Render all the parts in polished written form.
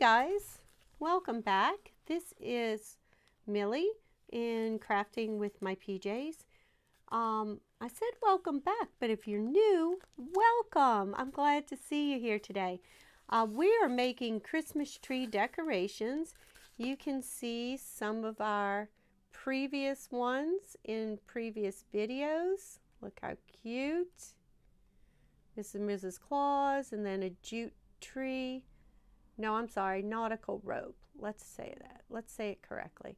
guys, welcome back. This is Millie in Crafting with My PJs. I said welcome back, but if you're new, welcome. I'm glad to see you here today. We are making Christmas tree decorations. You can see some of our previous ones in previous videos. Look how cute. This is Mrs. Claus, and then a jute tree. No, I'm sorry, nautical rope. Let's say that. Let's say it correctly.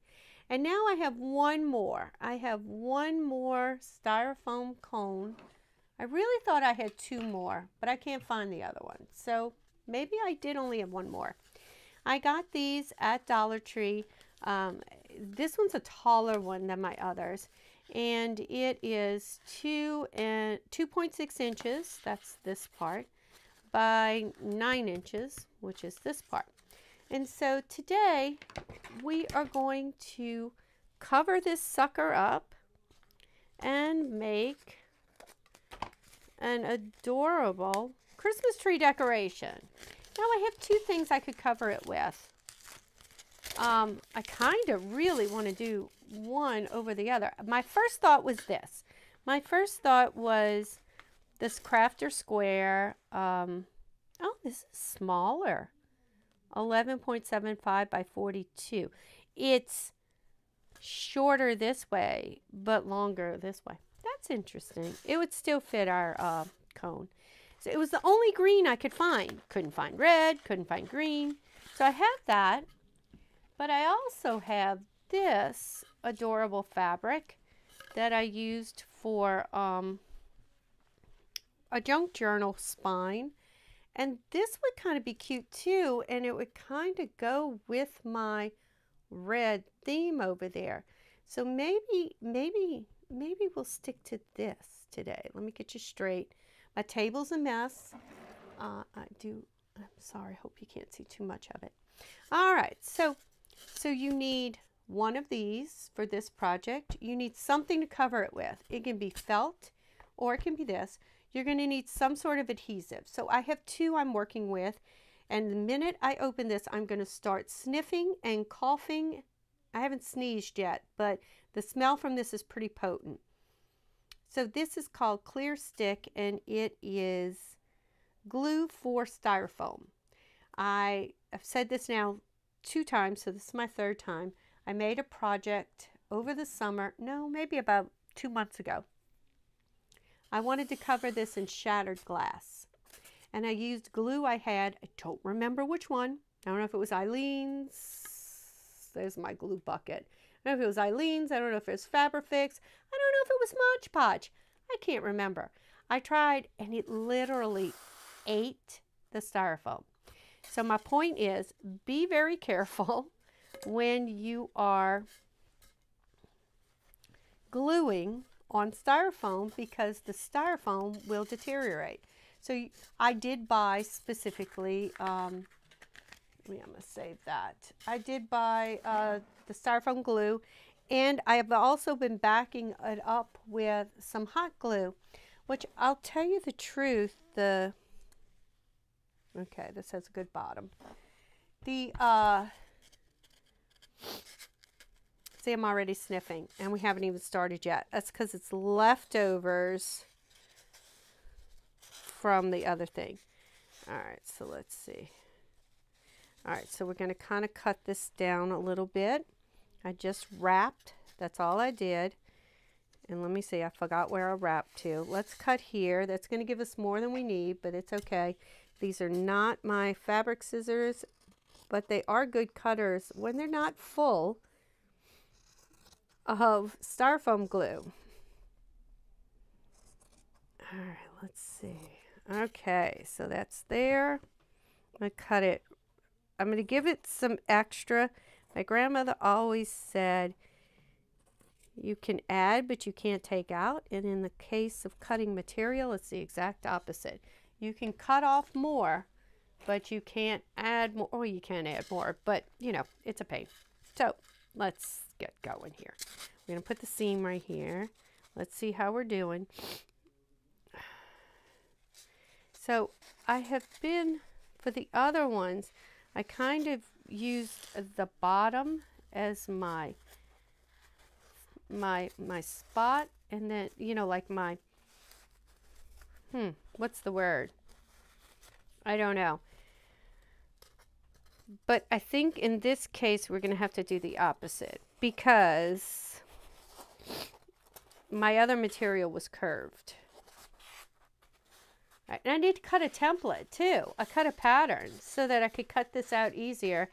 And now I have one more. I have one more styrofoam cone. I really thought I had two more, but I can't find the other one. So maybe I did only have one more. I got these at Dollar Tree. This one's a taller one than my others. And it is 2.6 inches, that's this part, by 9 inches, which is this part. And so today we are going to cover this sucker up and make an adorable Christmas tree decoration. Now I have two things I could cover it with. I kind of really want to do one over the other. My first thought was this. My first thought was this crafter square. Oh, this is smaller. 11.75 by 42. It's shorter this way, but longer this way. That's interesting. It would still fit our cone. So it was the only green I could find. Couldn't find red, couldn't find green. So I have that. But I also have this adorable fabric that I used for a junk journal spine. And this would kind of be cute too, and it would kind of go with my red theme over there. So maybe we'll stick to this today. Let me get you straight. My table's a mess. I'm sorry, hope you can't see too much of it. All right, so you need one of these for this project. You need something to cover it with. It can be felt or it can be this. You're going to need some sort of adhesive. So I have two I'm working with, and the minute I open this, I'm going to start sniffing and coughing. I haven't sneezed yet, but the smell from this is pretty potent. So this is called Clear Stick, and it is glue for styrofoam. I've said this now 2 times, so this is my 3rd time. I made a project over the summer, no, maybe about 2 months ago. I wanted to cover this in shattered glass, and I used glue I had. I don't remember which one. I don't know if it was Eileen's. There's my glue bucket. I don't know if it was Eileen's. I don't know if it was Fabrifix. I don't know if it was Mod Podge. I can't remember. I tried, and it literally ate the styrofoam. So my point is, be very careful when you are gluing on styrofoam, because the styrofoam will deteriorate. So I did buy specifically, I'm going to save that. I did buy the styrofoam glue, and I have also been backing it up with some hot glue, which I'll tell you the truth, okay, this has a good bottom. See, I'm already sniffing, and we haven't even started yet. That's because it's leftovers from the other thing. All right, so let's see. All right, so we're going to kind of cut this down a little bit. I just wrapped. That's all I did. And let me see, I forgot where I wrapped to. Let's cut here. That's going to give us more than we need, but it's okay. These are not my fabric scissors, but they are good cutters when they're not full of styrofoam glue. All right, let's see. Okay, so that's there. I'm going to cut it. I'm going to give it some extra. My grandmother always said you can add, but you can't take out. And in the case of cutting material, it's the exact opposite. You can cut off more, but you can't add more. Or you can add more, but you know, it's a pain. So let's get going here. We're going to put the seam right here. Let's see how we're doing. So I have been, for the other ones, I kind of used the bottom as my spot, and then, you know, like my, what's the word? I don't know. But I think in this case, we're going to have to do the opposite because my other material was curved. And I need to cut a template too. I cut a pattern so that I could cut this out easier.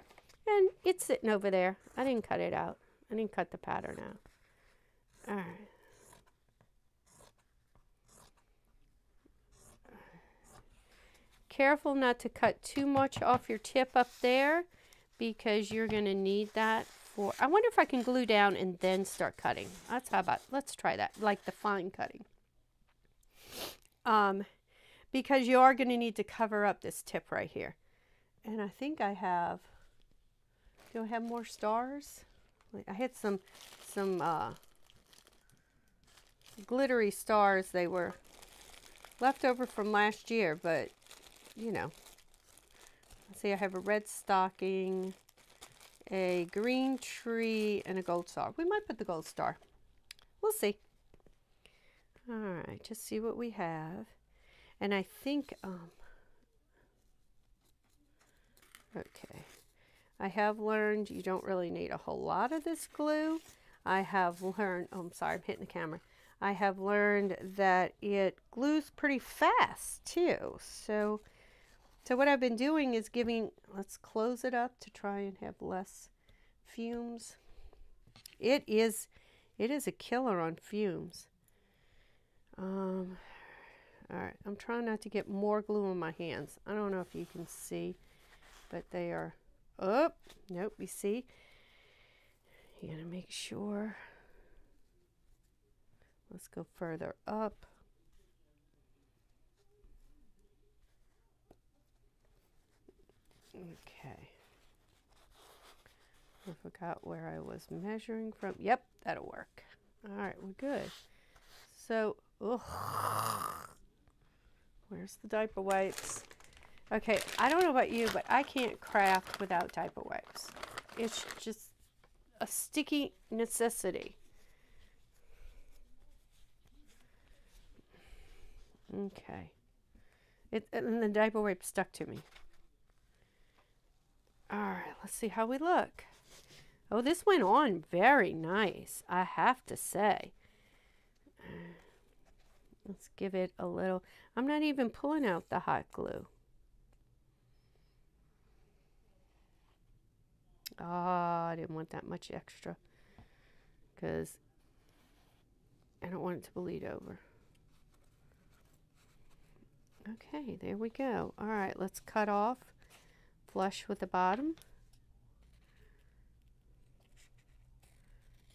And it's sitting over there. I didn't cut it out. I didn't cut the pattern out. All right. Careful not to cut too much off your tip up there because you're going to need that for, I wonder if I can glue down and then start cutting. That's how about, let's try that, like the fine cutting. Because you are going to need to cover up this tip right here. And I think I have, do I have more stars? I had some glittery stars. They were left over from last year, but you know. Let's see, I have a red stocking, a green tree, and a gold star. We might put the gold star. We'll see. All right, just see what we have. And I think, okay, I have learned you don't really need a whole lot of this glue. I have learned, oh, I'm sorry, I'm hitting the camera. I have learned that it glues pretty fast too. So what I've been doing is giving, let's close it up to try and have less fumes. It is a killer on fumes. All right, I'm trying not to get more glue on my hands. I don't know if you can see, but they are, oh, nope, you see? You gotta make sure. Let's go further up. Okay. I forgot where I was measuring from. Yep, that'll work. All right, we're good. So, ugh. Where's the diaper wipes? Okay, I don't know about you, but I can't craft without diaper wipes. It's just a sticky necessity. Okay. And the diaper wipe stuck to me. All right, let's see how we look. Oh, this went on very nice, I have to say. Let's give it a little. I'm not even pulling out the hot glue. Oh, I didn't want that much extra because I don't want it to bleed over. Okay, there we go. All right, let's cut off flush with the bottom.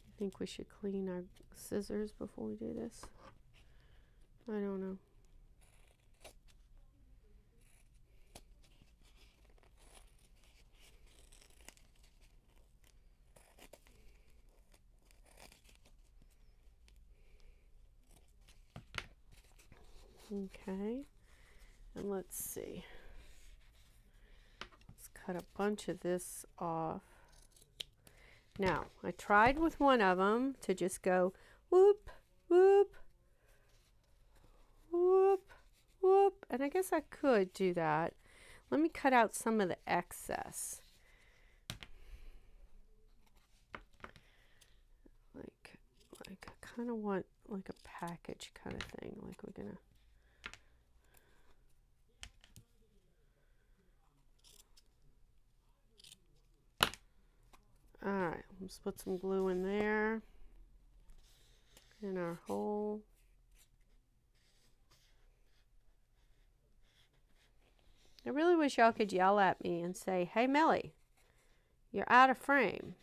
I think we should clean our scissors before we do this. I don't know. Okay, and let's see. Let's cut a bunch of this off. Now, I tried with one of them to just go whoop, whoop, whoop, whoop, and I guess I could do that. Let me cut out some of the excess. Like I kind of want like a package kind of thing, like we're gonna. All right, let's put some glue in there, in our hole. I really wish y'all could yell at me and say, hey, Millie, you're out of frame.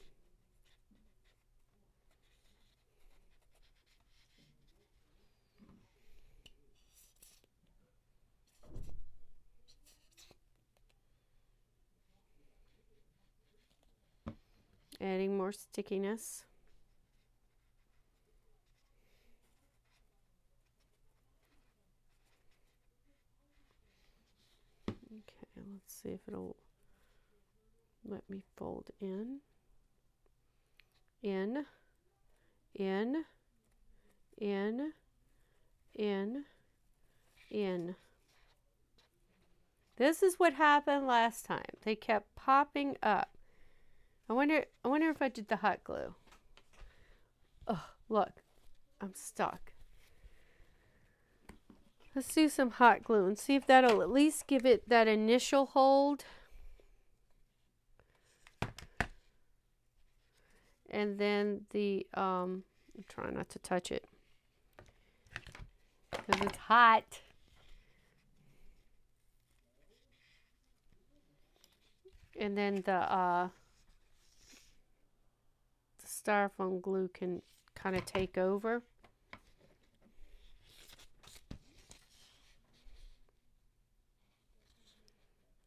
Adding more stickiness. Okay, let's see if it'll let me fold in, in, in, in, in, in. This is what happened last time. They kept popping up. I wonder if I did the hot glue. Oh, look, I'm stuck. Let's do some hot glue and see if that'll at least give it that initial hold. And then the, I'm trying not to touch it because it's hot. And then the styrofoam glue can kind of take over.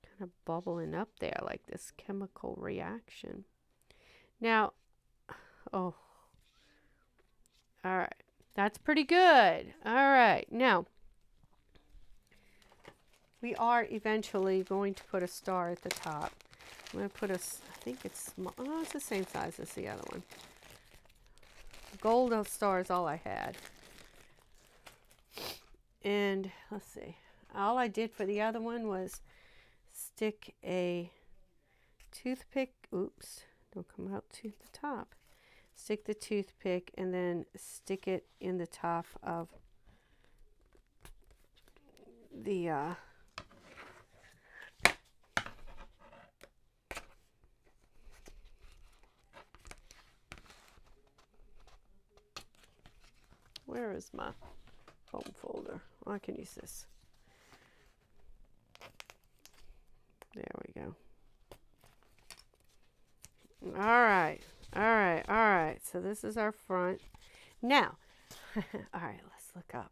Kind of bubbling up there like this chemical reaction. Now, oh, all right, that's pretty good. All right, now we are eventually going to put a star at the top. I'm going to put a, I think it's small, oh, it's the same size as the other one. Gold star is all I had. And let's see, all I did for the other one was stick a toothpick, oops, don't come out to the top. Stick the toothpick and then stick it in the top of the where is my foam folder? Oh, I can use this. There we go. All right. All right. All right. So this is our front. Now, all right, let's look up.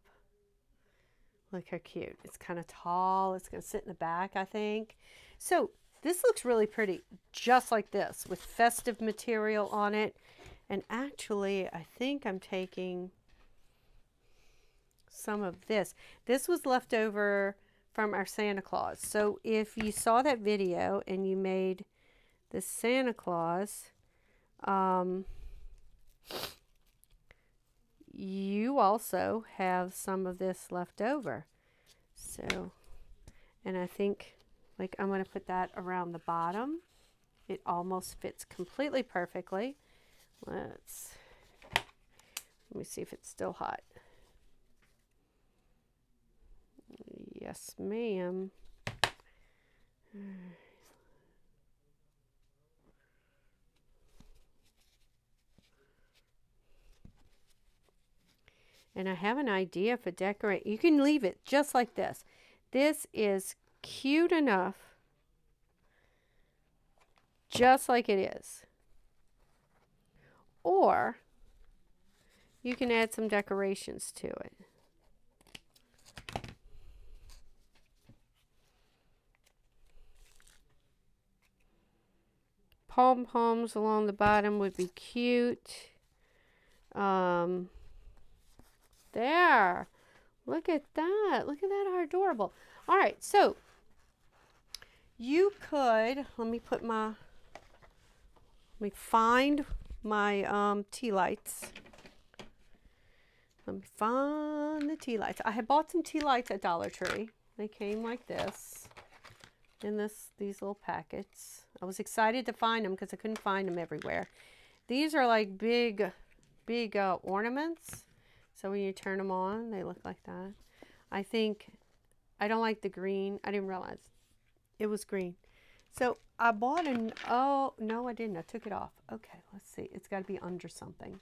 Look how cute. It's kind of tall. It's going to sit in the back, I think. So this looks really pretty, just like this, with festive material on it. And actually, I think I'm taking some of this. This was left over from our Santa Claus. So if you saw that video and you made the Santa Claus, you also have some of this left over. So, and I think like I'm going to put that around the bottom. It almost fits completely perfectly. Let me see if it's still hot. Yes, ma'am. And I have an idea for decorate. You can leave it just like this. This is cute enough, just like it is. Or you can add some decorations to it. Pom-poms along the bottom would be cute. There. Look at that. Look at that, how adorable. All right, so you could, let me find my tea lights. Let me find the tea lights. I had bought some tea lights at Dollar Tree. They came like this in these little packets. I was excited to find them because I couldn't find them everywhere. These are like big ornaments. So when you turn them on, they look like that. I don't like the green. I didn't realize it was green. So I bought oh, no, I didn't. I took it off. Okay, let's see. It's got to be under something.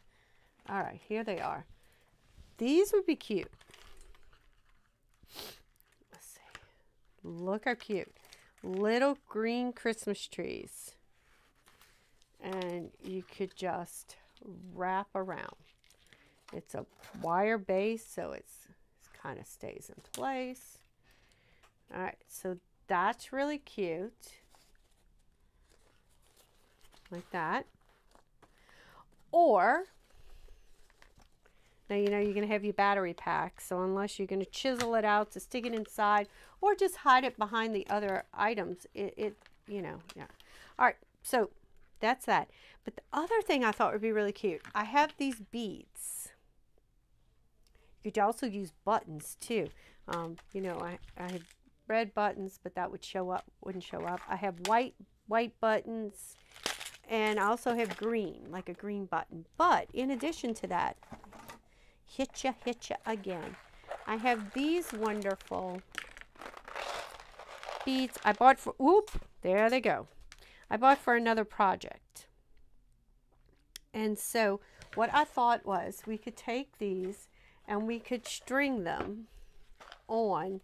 All right, here they are. These would be cute. Let's see. Look how cute. Little green Christmas trees. And you could just wrap around. It's a wire base, so it kind of stays in place. All right, so that's really cute. Like that. Or, now you know you're going to have your battery pack, so unless you're going to chisel it out to stick it inside or just hide it behind the other items, you know, yeah. All right, So that's that. But the other thing I thought would be really cute, I have these beads. You could also use buttons too. You know, I have red buttons, but that would wouldn't show up. I have white buttons, and I also have green, like a green button. But in addition to that, hitcha again, I have these wonderful beads I bought for, there they go. I bought for another project. And so what I thought was we could take these and we could string them on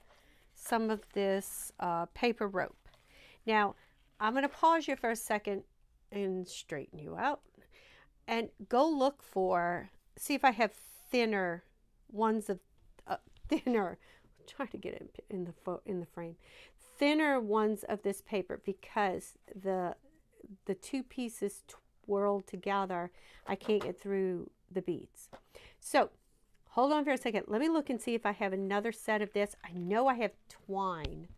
some of this paper rope. Now, I'm going to pause you for a second and straighten you out. And go look see if I have thinner ones of, thinner, I'm trying to get it in the frame. Thinner ones of this paper, because the two pieces twirled together, I can't get through the beads. So hold on for a second. Let me look and see if I have another set of this. I know I have twine.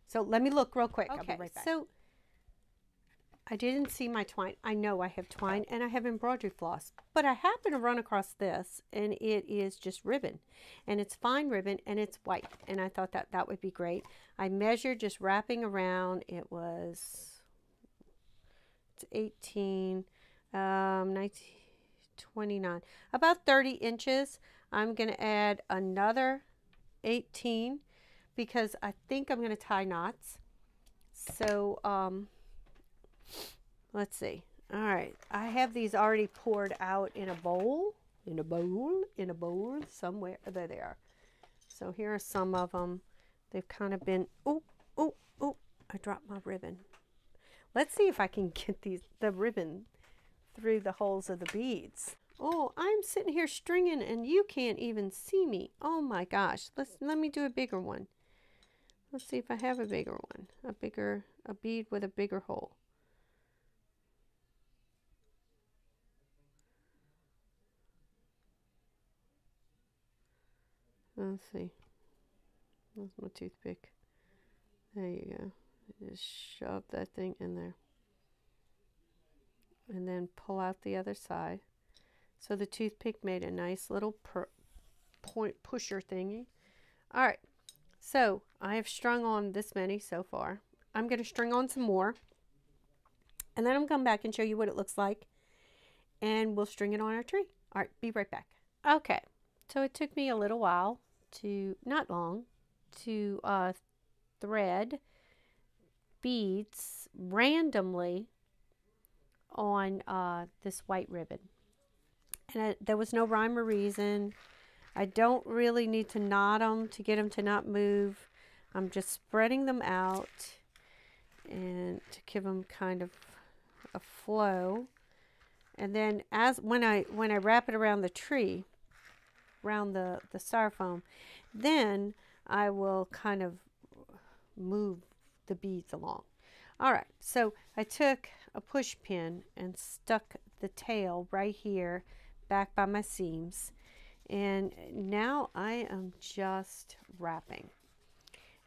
So let me look real quick. Okay, I'll be right back. So I didn't see my twine. I know I have twine and I have embroidery floss, but I happen to run across this, and it is just ribbon, and it's fine ribbon, and it's white, and I thought that would be great. I measured just wrapping around. It's 18, 19, 29, about 30 inches. I'm going to add another 18 because I think I'm going to tie knots. So, let's see. All right. I have these already poured out in a bowl, somewhere. There they are. So here are some of them. They've kind of been, oh, I dropped my ribbon. Let's see if I can get the ribbon through the holes of the beads. Oh, I'm sitting here stringing and you can't even see me. Oh my gosh. Let me do a bigger one. Let's see if I have a bigger one. A bead with a bigger hole. Let's see. That's my toothpick. There you go. Just shove that thing in there. And then pull out the other side. So the toothpick made a nice little point pusher thingy. All right. So I have strung on this many so far. I'm going to string on some more. And then I'm going to come back and show you what it looks like. And we'll string it on our tree. All right. Be right back. Okay. So it took me a little while not long, to thread beads randomly on this white ribbon. And there was no rhyme or reason. I don't really need to knot them to get them to not move. I'm just spreading them out and to give them kind of a flow. And then when I wrap it around the tree, around the styrofoam, then I will kind of move the beads along. All right, so I took a push pin and stuck the tail right here back by my seams, and now I am just wrapping.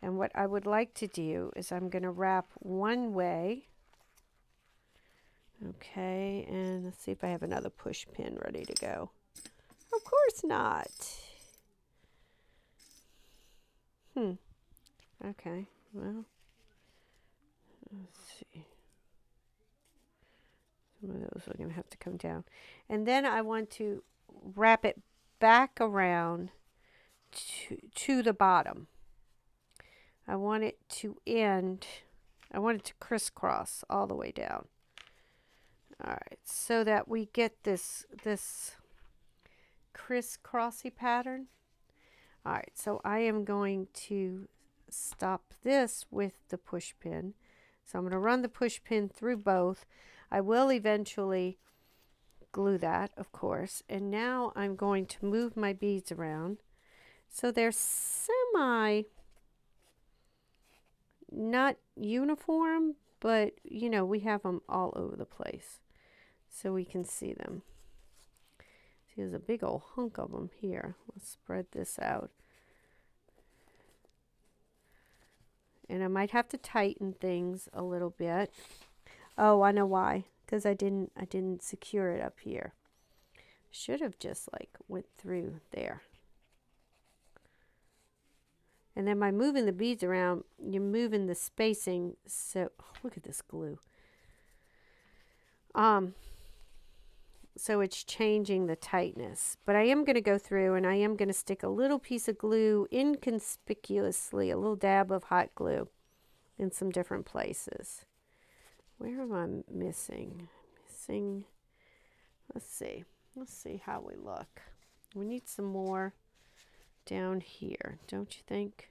And what I would like to do is I'm going to wrap one way. Okay, and let's see if I have another push pin ready to go. Of course not. Okay, well, let's see. Some of those are going to have to come down. And then I want to wrap it back around to the bottom. I want it to crisscross all the way down. All right, so that we get this crisscrossy pattern. All right, so I am going to stop this with the push pin. So I'm going to run the push pin through both. I will eventually glue that, of course. And now I'm going to move my beads around so they're not uniform, but you know, we have them all over the place so we can see them. See, there's a big old hunk of them here. Let's spread this out. And I might have to tighten things a little bit. Oh, I know why. Because I didn't secure it up here. Should have just like went through there. And then by moving the beads around, you're moving the spacing. So look at this glue. So it's changing the tightness. But I am going to go through and I am going to stick a little piece of glue inconspicuously, a little dab of hot glue in some different places. Where am I missing? Let's see. Let's see how we look. We need some more down here, don't you think?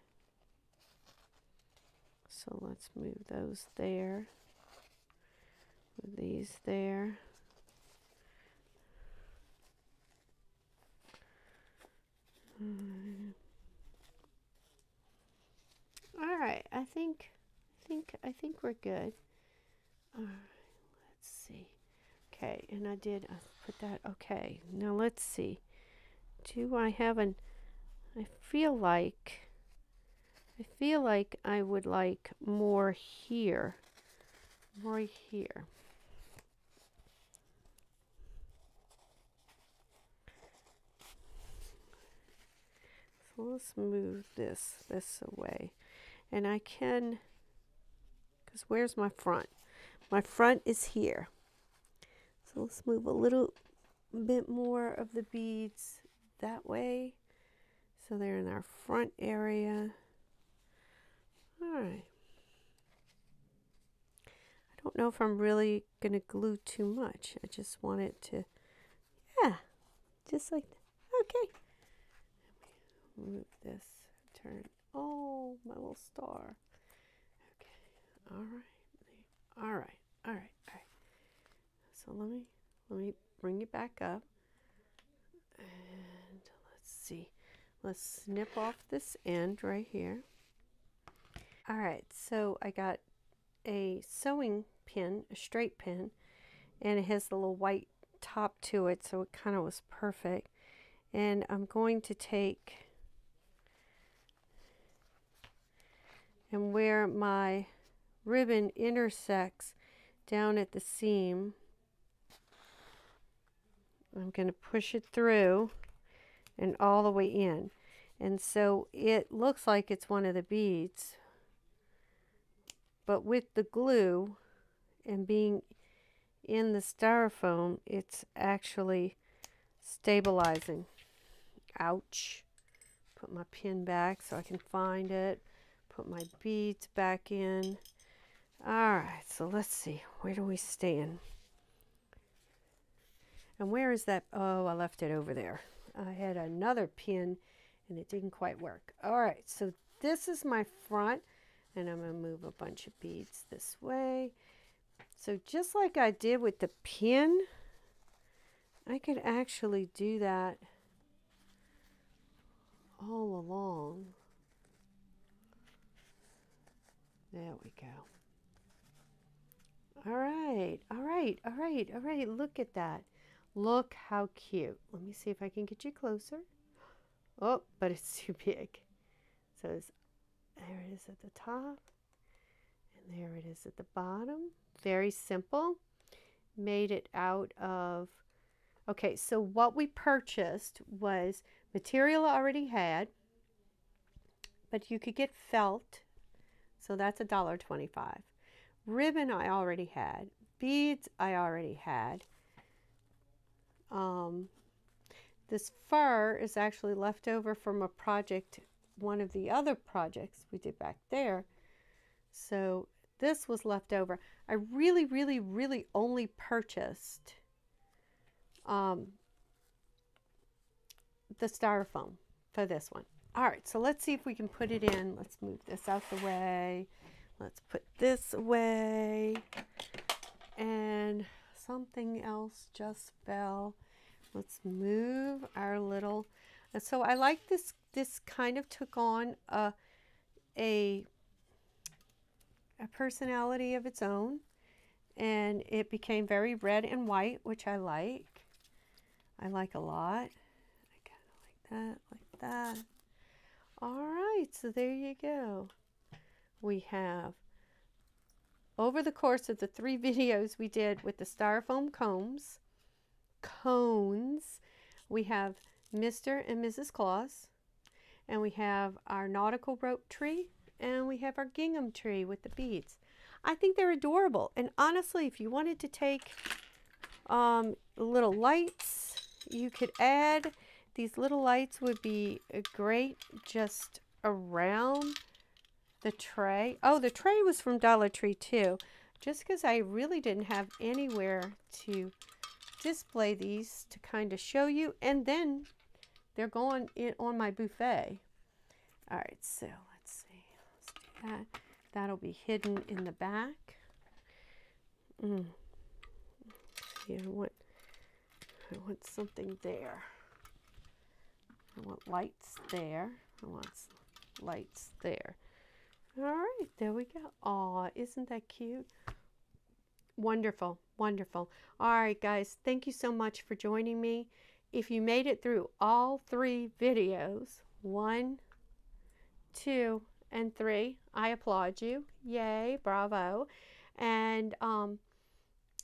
So let's move those there. Move these there. All right, I think we're good. All right, let's see. Okay, and I put that. Okay, now let's see. Do I have an? I feel like I would like more here. More here. So let's move this away. And I can, because where's my front? My front is here. So let's move a little bit more of the beads that way. So they're in our front area. All right. I don't know if I'm really going to glue too much. I just want it to, yeah, just like that. Okay. Move this, turn. Oh, my little star. Okay. All right. All right. All right. All right. So let me bring it back up. And let's see. Let's snip off this end right here. All right. So I got a sewing pin, a straight pin, and it has the little white top to it, so it kind of was perfect. And I'm going to take and where my ribbon intersects down at the seam, I'm going to push it through and all the way in. And so it looks like it's one of the beads, but with the glue and being in the styrofoam, it's actually stabilizing. Ouch. Put my pin back so I can find it. Put my beads back in. All right, so let's see. Where do we stand? And where is that? Oh, I left it over there. I had another pin and it didn't quite work. All right, so this is my front, and I'm going to move a bunch of beads this way. So just like I did with the pin, I could actually do that all along. There we go. All right, all right, all right, all right. Look at that. Look how cute. Let me see if I can get you closer. Oh, but it's too big. So there it is at the top, and there it is at the bottom. Very simple. Made it out of, okay, so what we purchased was material I already had, but you could get felt, so that's $1.25. Ribbon I already had. Beads I already had. This fur is actually left over from a project, one of the other projects we did back there. So this was left over. I really, really, really only purchased the styrofoam for this one. All right, so let's see if we can put it in. Let's move this out the way. Let's put this away. And something else just fell. Let's move our little, and so I like this. This kind of took on a personality of its own, and it became very red and white, which I like. I like a lot. I kind of like that. All right, so there you go. We have over the course of the 3 videos we did with the styrofoam cones, we have Mr. and Mrs. Claus, and we have our nautical rope tree, and we have our gingham tree with the beads. I think they're adorable. And honestly, if you wanted to take little lights, you could add. These little lights would be great just around the tray. Oh, the tray was from Dollar Tree too. Just because I really didn't have anywhere to display these to kind of show you. And then they're going in on my buffet. All right, so let's see. Let's do that. That'll be hidden in the back. Yeah, I want something there. I want lights there. I want lights there. All right, there we go. Aw, isn't that cute? Wonderful, wonderful. All right, guys, thank you so much for joining me. If you made it through all 3 videos, 1, 2, and 3, I applaud you. Yay, bravo. And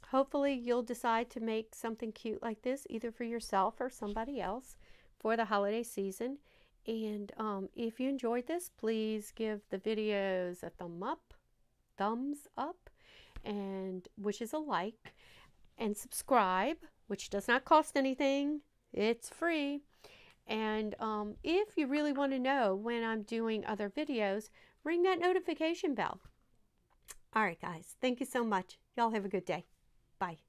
hopefully you'll decide to make something cute like this, either for yourself or somebody else for the holiday season. And if you enjoyed this, please give the videos a thumbs up, and which is a like, and subscribe, which does not cost anything. It's free. And if you really want to know when I'm doing other videos, ring that notification bell. All right, guys. Thank you so much. Y'all have a good day. Bye.